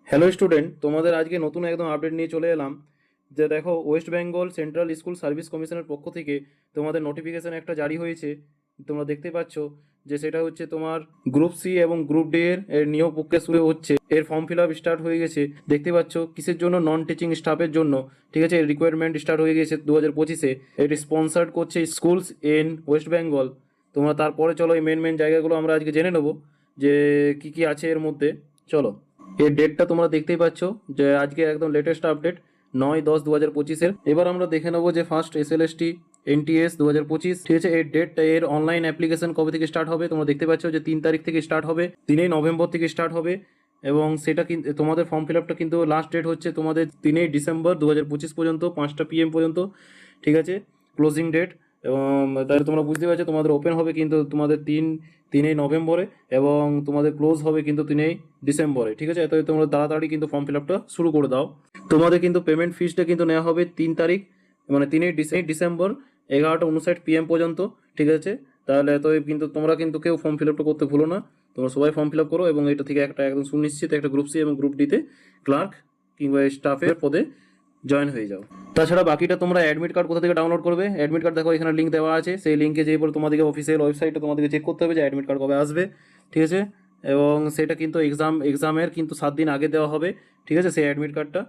Hello student, তোমাদের আজকে নতুন একদম আপডেট নিয়ে চলে এলাম। যে দেখো, West Bengal central school service কমিশনের পক্ষ থেকে তোমাদের নোটিফিকেশন একটা জারি হয়েছে। তোমরা দেখতে পাচ্ছ যে সেটা হচ্ছে তোমার গ্রুপ সি এবং গ্রুপ ডি এর নিয়োগ প্রক্রিয়া শুরু হচ্ছে। এর ফর্ম ফিল আপ স্টার্ট হয়ে গেছে। দেখতে পাচ্ছ কিসের জন্য, নন টিচিং স্টাফের জন্য। ঠিক আছে, এর রিকোয়ারমেন্ট স্টার্ট হয়ে গেছে 2025-এ। এটি স্পন্সার্ড করছে স্কুলস ইন ওয়েস্ট বেঙ্গল। তোমরা তারপরে চলো এই মেন জায়গাগুলো আমরা আজকে জেনে নেবো যে কি কি আছে এর মধ্যে। চলো, এর ডেটটা তোমরা দেখতেই পাচ্ছ যে আজকে একদম লেটেস্ট আপডেট 9-10-2025-এর। এবার আমরা দেখে নেবো যে ফার্স্ট SLST NTS 2025, ঠিক আছে। এর ডেটটা, এর অনলাইন অ্যাপ্লিকেশন কবে থেকে স্টার্ট হবে তোমরা দেখতে পাচ্ছ যে 3 তারিখ থেকে স্টার্ট হবে, 3 নভেম্বর থেকে স্টার্ট হবে। এবং সেটা কিন্তু তোমাদের ফর্ম ফিল আপটা কিন্তু লাস্ট ডেট হচ্ছে তোমাদের 3 ডিসেম্বর 2025 পর্যন্ত 5টা PM পর্যন্ত, ঠিক আছে, ক্লোজিং ডেট। এবং তাহলে তোমরা বুঝতে পারছো তোমাদের ওপেন হবে কিন্তু তোমাদের 3 নভেম্বরে, এবং তোমাদের ক্লোজ হবে কিন্তু 3 ডিসেম্বরে, ঠিক আছে। তাই তোমরা তাড়াতাড়ি কিন্তু ফর্ম ফিল আপটা শুরু করে দাও। তোমাদের কিন্তু পেমেন্ট ফিসটা কিন্তু নেওয়া হবে 3 তারিখ, মানে 3 ডিসেম্বর 11টা 59 PM পর্যন্ত, ঠিক আছে। তাহলে তো কিন্তু তোমরা কিন্তু কেউ ফর্ম ফিল আপটা করতে ভুলো না। তোমরা সবাই ফর্ম ফিল আপ করো এবং এটা থেকে একটা একদম সুনিশ্চিত একটা গ্রুপ সি এবং গ্রুপ ডিতে ক্লার্ক কিংবা স্টাফের পদে জয়েন হয়ে যাও। তাছাড়া বাকিটা তোমরা অ্যাডমিট কার্ড কোথা থেকে ডাউনলোড করবে? অ্যাডমিট কার্ড দেখো এখানে লিঙ্ক দেওয়া আছে, সেই লিঙ্কে যেয়ে পরে তোমাদেরকে অফিসিয়াল ওয়েবসাইটে তোমাদেরকে চেক করতে হবে যে অ্যাডমিট কার্ড কবে আসবে, ঠিক আছে। এবং সেটা কিন্তু এক্সামের কিন্তু 7 দিন আগে দেওয়া হবে, ঠিক আছে, সেই অ্যাডমিট কার্ডটা।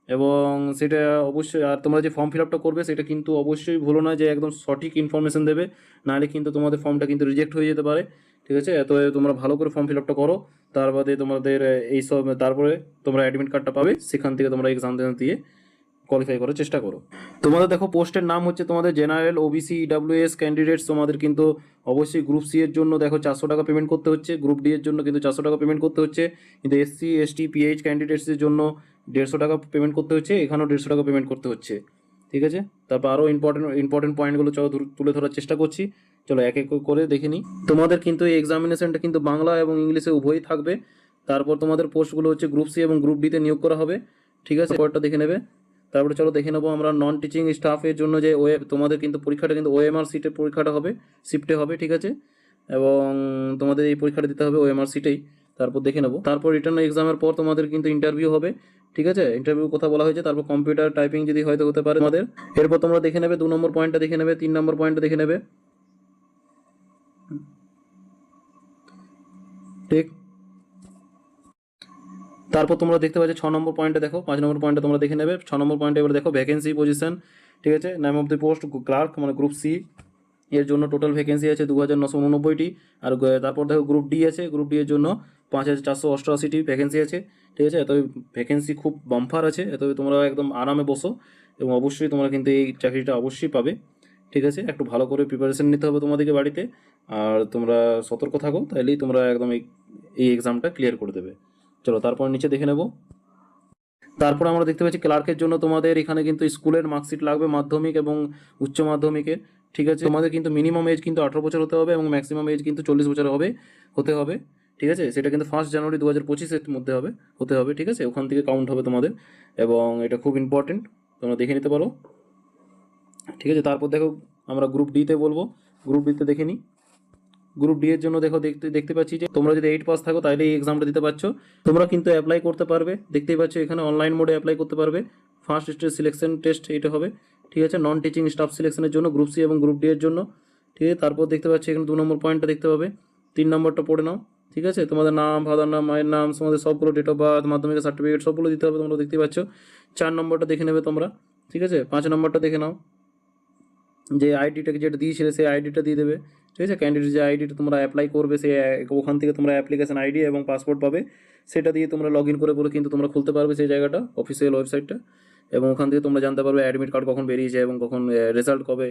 এবং সেটা অবশ্যই, আর তোমরা যে ফর্ম ফিল আপটা করবে সেটা কিন্তু অবশ্যই ভুলো না যে একদম সঠিক ইনফরমেশন দেবে, নাহলে কিন্তু তোমাদের ফর্মটা কিন্তু রিজেক্ট হয়ে যেতে পারে, ঠিক আছে। এত তোমরা ভালো করে ফর্ম ফিল আপটা করো, তার বাদে তোমাদের এইসব, তারপরে তোমরা অ্যাডমিট কার্ডটা পাবে, সেখান থেকে তোমরা এক্সাম দিয়ে কোয়ালিফাই করার চেষ্টা করো। তোমাদের দেখো পোস্টের নাম হচ্ছে তোমাদের জেনারেল, OBC, EWS ক্যান্ডিডেটস। তোমাদের কিন্তু অবশ্যই গ্রুপ সি এর জন্য দেখো 400 টাকা পেমেন্ট করতে হচ্ছে, গ্রুপ ডি এর জন্য কিন্তু 400 টাকা পেমেন্ট করতে হচ্ছে, কিন্তু SC ST PH ক্যান্ডিডেটসের জন্য 150 টাকা পেমেন্ট করতে হচ্ছে, এখানেও 150 টাকা পেমেন্ট করতে হচ্ছে, ঠিক আছে। তারপর আরও ইম্পর্টেন্ট পয়েন্টগুলো চলো তুলে ধরার চেষ্টা করছি। চলো এক এক করে দেখে নিই। তোমাদের কিন্তু এই এক্সামিনেশনটা কিন্তু বাংলা এবং ইংলিশে উভয়ই থাকবে। তারপর তোমাদের পোস্টগুলো হচ্ছে গ্রুপ সি এবং গ্রুপ ডিতে নিয়োগ করা হবে, ঠিক আছে। পরেরটা দেখে নেবে। তারপরে চলো দেখে নেবো আমরা নন টিচিং স্টাফের জন্য যে তোমাদের কিন্তু পরীক্ষাটা কিন্তু OMR সিটের পরীক্ষাটা হবে, শিফটে হবে, ঠিক আছে। এবং তোমাদের এই পরীক্ষাটা দিতে হবে OMR সিটেই। তারপর দেখে নেবো। তারপর রিটার্ন এক্সামের পর তোমাদের কিন্তু ইন্টারভিউ হবে, ঠিক আছে। ইন্টারভিউ কথা বলা হয়েছে, তারপর কম্পিউটার টাইপিং যদি হয়তো হতে পারে তোমাদের। এরপর তোমরা দেখে নেবে 2 নম্বর পয়েন্টটা দেখে নেবে, 3 নম্বর পয়েন্টটা দেখে নেবে, ঠিক। তারপর তোমরা দেখতে পাচ্ছ 6 নম্বর পয়েন্টে দেখো, 5 নম্বর পয়েন্টে তোমরা দেখে নেবে। 6 নম্বর পয়েন্টে এবার দেখো ভ্যাকেন্সি পজিশন, ঠিক আছে। Name of the post clerk, মানে গ্রুপ সি এর জন্য টোটাল ভ্যাকেন্সি আছে 2989টি। আর তারপর দেখো গ্রুপ ডি আছে, গ্রুপ ডি এর জন্য 5488টি ভ্যাকেন্সি আছে, ঠিক আছে। এত ভ্যাকেন্সি খুব বাম্পার আছে, এত তোমরা একদম আরামে বসো এবং অবশ্যই তোমরা কিন্তু এই চাকরিটা অবশ্যই পাবে, ঠিক আছে। একটু ভালো করে প্রিপারেশন নিতে হবে তোমাদেরকে বাড়িতে, আর তোমরা সতর্ক থাকো, তাইলেই তোমরা একদম এই এক্সামটা ক্লিয়ার করে দেবে। চলো তারপর নিচে দেখে নেব। তারপর আমরা দেখতে পাচ্ছি ক্লার্কের জন্য তোমাদের এখানে কিন্তু স্কুলের মার্কশিট লাগবে, মাধ্যমিক এবং উচ্চ মাধ্যমিকের, ঠিক আছে। তোমাদের কিন্তু মিনিমাম এজ কিন্তু 18 বছর হতে হবে এবং ম্যাক্সিমাম এজ কিন্তু 40 বছর হতে হবে, ঠিক আছে। সেটা কিন্তু 1 জানুয়ারি 2025-এর মধ্যে হতে হবে, ঠিক আছে। ওখান থেকে কাউন্ট হবে তোমাদের, এবং এটা খুব ইম্পর্টেন্ট, তোমরা দেখে নিতে পারো, ঠিক আছে। তারপর দেখো আমরা গ্রুপ ডিতে বলবো, গ্রুপ ডিতে দেখে নিই। গ্রুপ ডি এর জন্য দেখো দেখতে পাচ্ছি যে তোমরা যদি 8 পাস থাকো তাহলে এই এক্সামটা দিতে পারছো। তোমরা কিন্তু অ্যাপ্লাই করতে পারবে, দেখতেই পাচ্ছ এখানে অনলাইন মোডে অ্যাপ্লাই করতে পারবে। ফার্স্ট স্টেজ সিলেকশন টেস্ট এটা হবে, ঠিক আছে, নন টিচিং স্টাফ সিলেকশনের জন্য গ্রুপ সি এবং গ্রুপ ডি এর জন্য, ঠিক আছে। তারপর দেখতে পাচ্ছি এখানে 2 নম্বর পয়েন্টটা দেখতে পাবে, 3 নম্বরটা পড়ে নাও, ঠিক আছে। তোমাদের নাম, ফাদার নাম, মায়ের নাম, তোমাদের সবগুলো ডেট অফ বার্থ, মাধ্যমিক সার্টিফিকেট সবগুলো দিতে হবে, তোমরা দেখতে পাচ্ছ। 4 নম্বরটা দেখে নেবে তোমরা, ঠিক আছে। 5 নম্বরটা দেখে নাও, যে আইডিটাকে যেটা দিয়েছিলে সেই আইডিটা দিয়ে দেবে, ঠিক আছে। ক্যান্ডিডেট যে আইডিটা তোমরা অ্যাপ্লাই করবে সেই ওখান থেকে তোমরা অ্যাপ্লিকেশন আইডি এবং পাসপোর্ট পাবে, সেটা দিয়ে তোমরা লগ ইন করে কিন্তু তোমরা খুলতে পারবে সেই জায়গাটা, অফিসিয়াল ওয়েবসাইটটা। এবং ওখান থেকে তোমরা জানতে পারবে অ্যাডমিট কার্ড কখন বেরিয়েছে এবং কখন রেজাল্ট কবে,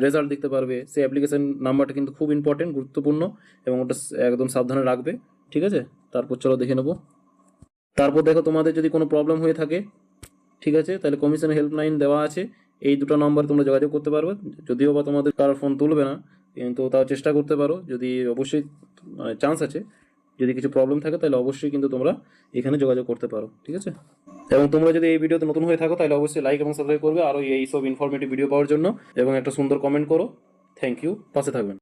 রেজাল্ট দেখতে পারবে। সেই অ্যাপ্লিকেশন নাম্বারটা কিন্তু খুব ইম্পর্টেন্ট, গুরুত্বপূর্ণ, এবং ওটা একদম সাবধানে রাখবে, ঠিক আছে। তারপর চলো দেখে নেবো। তারপর দেখো তোমাদের যদি কোনো প্রবলেম হয়ে থাকে, ঠিক আছে, তাহলে কমিশন হেল্পলাইন দেওয়া আছে, এই দুটো নম্বর তোমরা যোগাযোগ করতে পারবে। যদিও বা তোমাদের কারো ফোন তুলবে না, কিন্তু তাও চেষ্টা করতে পারো, যদি অবশ্যই চান্স আছে। যদি কিছু প্রবলেম থাকে তাহলে অবশ্যই কিন্তু তোমরা এখানে যোগাযোগ করতে পারো, ঠিক আছে। এবং তোমরা যদি এই ভিডিওতে নতুন হয়ে থাকো তাহলে অবশ্যই লাইক এবং সাবস্ক্রাইব করবে আরও এই সব ইনফরমেটিভ ভিডিও পাওয়ার জন্য, এবং একটা সুন্দর কমেন্ট করো। থ্যাংক ইউ, পাশে থাকবেন।